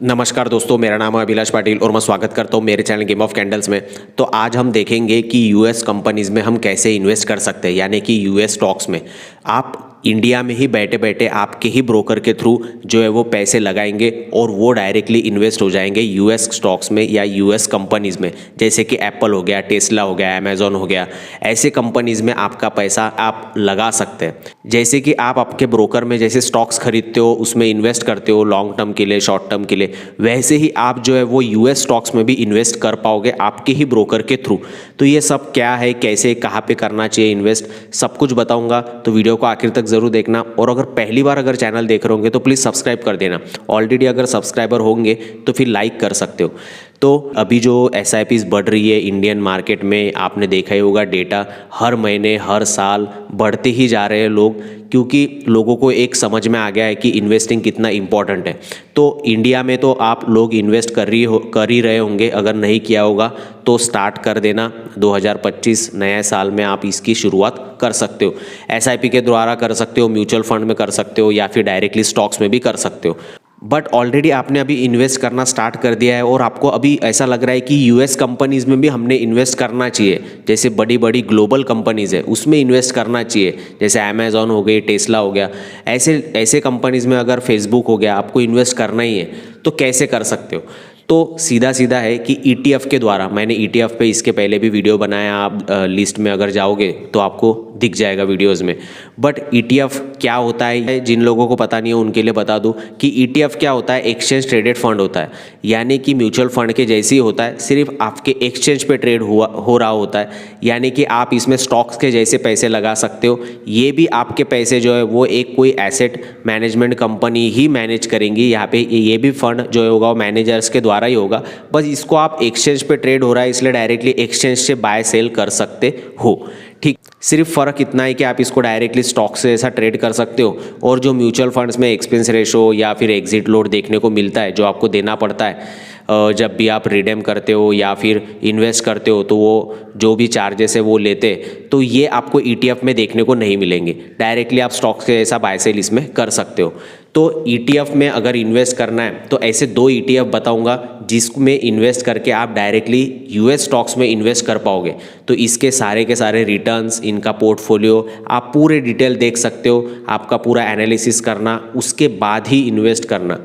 नमस्कार दोस्तों, मेरा नाम है अभिलाष पाटिल और मैं स्वागत करता हूँ मेरे चैनल गेम ऑफ कैंडल्स में। तो आज हम देखेंगे कि यूएस कंपनीज में हम कैसे इन्वेस्ट कर सकते हैं, यानी कि यूएस स्टॉक्स में। आप इंडिया में ही बैठे बैठे आपके ही ब्रोकर के थ्रू जो है वो पैसे लगाएंगे और वो डायरेक्टली इन्वेस्ट हो जाएंगे यूएस स्टॉक्स में या यूएस कंपनीज में, जैसे कि एप्पल हो गया, टेस्ला हो गया, अमेजोन हो गया। ऐसे कंपनीज में आपका पैसा आप लगा सकते हैं। जैसे कि आप आपके ब्रोकर में जैसे स्टॉक्स खरीदते हो, उसमें इन्वेस्ट करते हो लॉन्ग टर्म के लिए, शॉर्ट टर्म के लिए, वैसे ही आप जो है वो यूएस स्टॉक्स में भी इन्वेस्ट कर पाओगे आपके ही ब्रोकर के थ्रू। तो ये सब क्या है, कैसे, कहाँ पे करना चाहिए इन्वेस्ट, सब कुछ बताऊंगा। तो वीडियो को आखिर तक जरूर देखना। और अगर पहली बार अगर चैनल देख रहे होंगे तो प्लीज़ सब्सक्राइब कर देना। ऑलरेडी अगर सब्सक्राइबर होंगे तो फिर लाइक कर सकते हो। तो अभी जो SIPs बढ़ रही है इंडियन मार्केट में, आपने देखा ही होगा डेटा, हर महीने हर साल बढ़ते ही जा रहे हैं लोग, क्योंकि लोगों को एक समझ में आ गया है कि इन्वेस्टिंग कितना इम्पॉर्टेंट है। तो इंडिया में तो आप लोग इन्वेस्ट कर ही रहे होंगे। अगर नहीं किया होगा तो स्टार्ट कर देना। 2025 नए साल में आप इसकी शुरुआत कर सकते हो। SIP के द्वारा कर सकते हो, म्यूचुअल फंड में कर सकते हो, या फिर डायरेक्टली स्टॉक्स में भी कर सकते हो। बट ऑलरेडी आपने अभी इन्वेस्ट करना स्टार्ट कर दिया है और आपको अभी ऐसा लग रहा है कि यूएस कंपनीज में भी हमने इन्वेस्ट करना चाहिए, जैसे बड़ी बड़ी ग्लोबल कंपनीज है उसमें इन्वेस्ट करना चाहिए, जैसे अमेजोन हो गई, टेस्ला हो गया। ऐसे कंपनीज में अगर फेसबुक हो गया, आपको इन्वेस्ट करना ही है तो कैसे कर सकते हो? तो सीधा सीधा है कि ETF के द्वारा, मैंने ETF पे इसके पहले भी वीडियो बनाया, आप लिस्ट में अगर जाओगे तो आपको दिख जाएगा वीडियोस में। बट ETF क्या होता है, जिन लोगों को पता नहीं है उनके लिए बता दूं कि ETF क्या होता है। एक्सचेंज ट्रेडेड फंड होता है, यानी कि म्यूचुअल फंड के जैसे ही होता है, सिर्फ आपके एक्सचेंज पे ट्रेड हो रहा होता है। यानी कि आप इसमें स्टॉक्स के जैसे पैसे लगा सकते हो। ये भी आपके पैसे जो है वो एक कोई एसेट मैनेजमेंट कंपनी ही मैनेज करेंगी। यहाँ पे ये भी फंड जो होगा वो मैनेजर्स के द्वारा ही होगा। बस इसको आप एक्सचेंज पे ट्रेड हो रहा है इसलिए डायरेक्टली एक्सचेंज से बाय सेल कर सकते हो। ठीक, सिर्फ फ़र्क इतना है कि आप इसको डायरेक्टली स्टॉक से ऐसा ट्रेड कर सकते हो। और जो म्यूचुअल फंड्स में एक्सपेंस रेशो या फिर एग्जिट लोड देखने को मिलता है, जो आपको देना पड़ता है जब भी आप रिडीम करते हो या फिर इन्वेस्ट करते हो, तो वो जो भी चार्जेस है वो लेते, तो ये आपको ETF में देखने को नहीं मिलेंगे। डायरेक्टली आप स्टॉक से ऐसा बाय सेल इसमें कर सकते हो। तो ETF में अगर इन्वेस्ट करना है तो ऐसे 2 ETF बताऊंगा जिसमें इन्वेस्ट करके आप डायरेक्टली US स्टॉक्स में इन्वेस्ट कर पाओगे। तो इसके सारे के सारे रिटर्न्स, इनका पोर्टफोलियो आप पूरे डिटेल देख सकते हो। आपका पूरा एनालिसिस करना, उसके बाद ही इन्वेस्ट करना।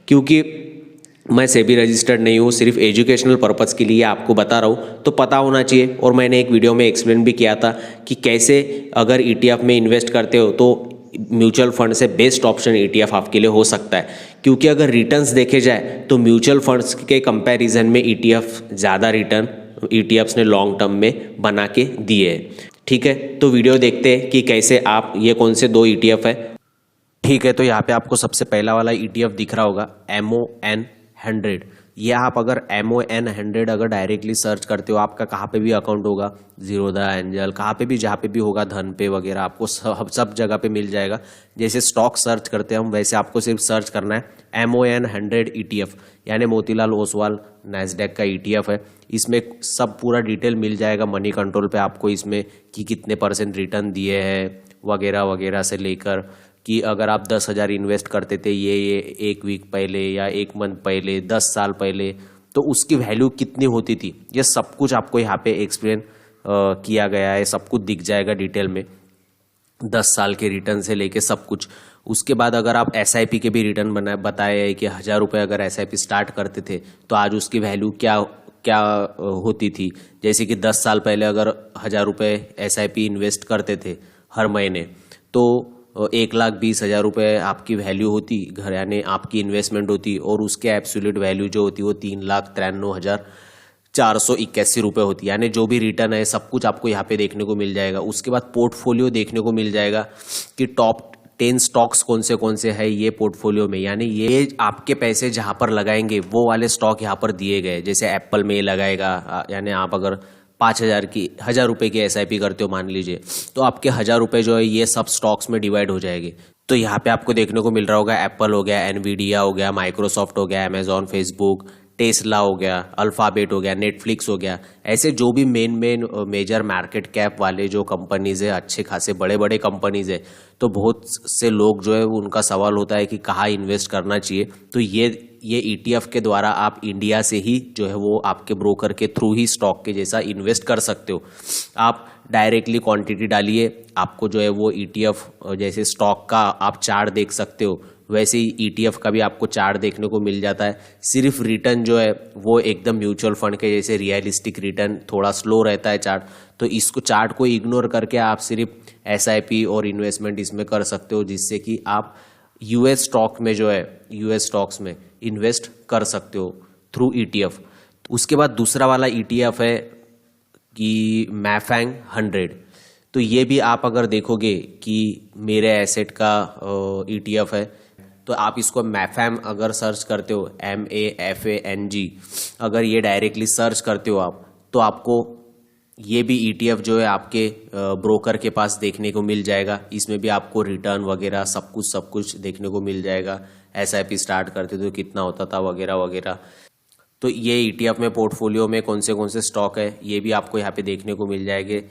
क्योंकि मैं सेबी रजिस्टर्ड नहीं हूँ, सिर्फ एजुकेशनल पर्पज़ के लिए आपको बता रहा हूँ, तो पता होना चाहिए। और मैंने एक वीडियो में एक्सप्लेन भी किया था कि कैसे अगर ETF में इन्वेस्ट करते हो तो म्यूचुअल फंड से बेस्ट ऑप्शन ETF आपके लिए हो सकता है। क्योंकि अगर रिटर्न्स देखे जाए तो म्यूचुअल फंड्स के कंपैरिजन में ETF ज़्यादा रिटर्न ETFs ने लॉन्ग टर्म में बना के दिए हैं। ठीक है, तो वीडियो देखते हैं कि कैसे आप, ये कौन से 2 ETF है। ठीक है, तो यहाँ पे आपको सबसे पहला वाला ETF दिख रहा होगा, MON100। ये आप अगर MON100 अगर डायरेक्टली सर्च करते हो, आपका कहाँ पे भी अकाउंट होगा, जीरोधा, एंजल, कहाँ पे भी, जहाँ पे भी होगा, धन पे वगैरह, आपको सब जगह पे मिल जाएगा। जैसे स्टॉक सर्च करते हैं हम, वैसे आपको सिर्फ सर्च करना है MON100 ETF, यानी मोतीलाल ओसवाल नैस्डैक का ETF है। इसमें सब पूरा डिटेल मिल जाएगा मनी कंट्रोल पे आपको, इसमें कि कितने % रिटर्न दिए हैं वगैरह वगैरह से लेकर, कि अगर आप 10,000 इन्वेस्ट करते थे ये 1 वीक पहले या 1 मंथ पहले, 10 साल पहले, तो उसकी वैल्यू कितनी होती थी, ये सब कुछ आपको यहाँ पे एक्सप्लेन किया गया है। सब कुछ दिख जाएगा डिटेल में, 10 साल के रिटर्न से लेके सब कुछ। उसके बाद अगर आप SIP के भी रिटर्न बताए है कि 1,000 रुपये अगर SIP स्टार्ट करते थे तो आज उसकी वैल्यू क्या होती थी। जैसे कि 10 साल पहले अगर 1,000 रुपये SIP इन्वेस्ट करते थे हर महीने, तो 1,20,000 रुपये आपकी वैल्यू होती घर, यानी आपकी इन्वेस्टमेंट होती, और उसके एब्सोल्यूट वैल्यू जो होती वो 3,93,481 रुपये होती। यानी जो भी रिटर्न है सब कुछ आपको यहाँ पे देखने को मिल जाएगा। उसके बाद पोर्टफोलियो देखने को मिल जाएगा कि टॉप 10 स्टॉक्स कौन से है ये पोर्टफोलियो में, यानी ये आपके पैसे जहाँ पर लगाएंगे वो वाले स्टॉक यहाँ पर दिए गए। जैसे एप्पल में लगाएगा, यानी आप अगर 1,000 रुपये की SIP करते हो मान लीजिए, तो आपके 1,000 रुपये जो है ये सब स्टॉक्स में डिवाइड हो जाएंगे। तो यहाँ पे आपको देखने को मिल रहा होगा एप्पल हो गया, एनवीडिया हो गया, माइक्रोसॉफ्ट हो गया, अमेजॉन, फेसबुक, टेस्ला हो गया, अल्फाबेट हो गया, नेटफ्लिक्स हो गया। ऐसे जो भी मेजर मार्केट कैप वाले जो कंपनीज है, अच्छे खासे बड़े बड़े कंपनीज है, तो बहुत से लोग जो है उनका सवाल होता है कि कहाँ इन्वेस्ट करना चाहिए। तो ये ये ETF के द्वारा आप इंडिया से ही जो है वो आपके ब्रोकर के थ्रू ही स्टॉक के जैसा इन्वेस्ट कर सकते हो। आप डायरेक्टली क्वांटिटी डालिए, आपको जो है वो ETF जैसे स्टॉक का आप चार्ट देख सकते हो, वैसे ही ETF का भी आपको चार्ट देखने को मिल जाता है। सिर्फ रिटर्न जो है वो एकदम म्यूचुअल फंड के जैसे रियलिस्टिक रिटर्न थोड़ा स्लो रहता है चार्ट, तो इसको चार्ट को इग्नोर करके आप सिर्फ SIP और इन्वेस्टमेंट इसमें कर सकते हो, जिससे कि आप US स्टॉक में जो है US स्टॉक्स में इन्वेस्ट कर सकते हो थ्रू ETF। उसके बाद दूसरा वाला ETF है कि मैफैंग 100। तो ये भी आप अगर देखोगे कि मेरे एसेट का ETF है, तो आप इसको मैफैम अगर सर्च करते हो, MAFANG, अगर ये डायरेक्टली सर्च करते हो आप, तो आपको ये भी ETF जो है आपके ब्रोकर के पास देखने को मिल जाएगा। इसमें भी आपको रिटर्न वगैरह सब कुछ देखने को मिल जाएगा। SIP स्टार्ट करते तो कितना होता था वगैरह वगैरह। तो ये ETF में पोर्टफोलियो में कौन से स्टॉक है ये भी आपको यहाँ पे देखने को मिल जाएंगे।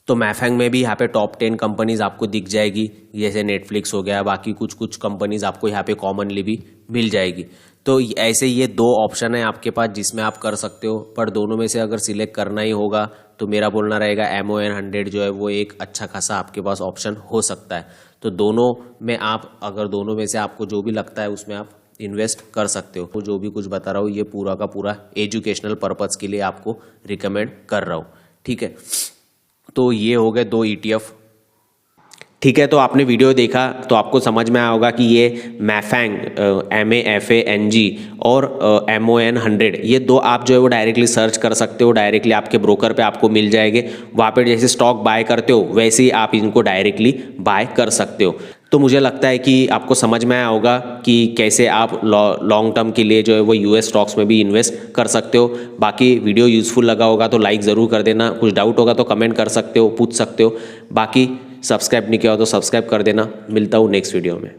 तो मैफैंग में भी यहाँ पे टॉप 10 कंपनीज आपको दिख जाएगी, जैसे नेटफ्लिक्स हो गया, बाकी कुछ कंपनीज आपको यहाँ पे कॉमनली भी मिल जाएगी। तो ऐसे ये 2 ऑप्शन है आपके पास जिसमें आप कर सकते हो, पर दोनों में से अगर सिलेक्ट करना ही होगा तो मेरा बोलना रहेगा MON 100 जो है वो एक अच्छा खासा आपके पास ऑप्शन हो सकता है। तो दोनों में आप अगर दोनों में से आपको जो भी लगता है उसमें आप इन्वेस्ट कर सकते हो। जो भी कुछ बता रहा हूँ ये पूरा का पूरा एजुकेशनल पर्पज़ के लिए आपको रिकमेंड कर रहा हूँ, ठीक है। तो ये हो गए 2 ETF, ठीक है। तो आपने वीडियो देखा तो आपको समझ में आया होगा कि ये मैफैंग MAFANG और MON 100 ये 2 आप जो है वो डायरेक्टली सर्च कर सकते हो, डायरेक्टली आपके ब्रोकर पे आपको मिल जाएंगे। वहाँ पे जैसे स्टॉक बाय करते हो वैसे ही आप इनको डायरेक्टली बाय कर सकते हो। तो मुझे लगता है कि आपको समझ में आया होगा कि कैसे आप लॉन्ग टर्म के लिए जो है वो US स्टॉक्स में भी इन्वेस्ट कर सकते हो। बाकी वीडियो यूज़फुल लगा होगा तो लाइक ज़रूर कर देना, कुछ डाउट होगा तो कमेंट कर सकते हो, पूछ सकते हो। बाकी सब्सक्राइब नहीं किया हो तो सब्सक्राइब कर देना। मिलता हूँ नेक्स्ट वीडियो में।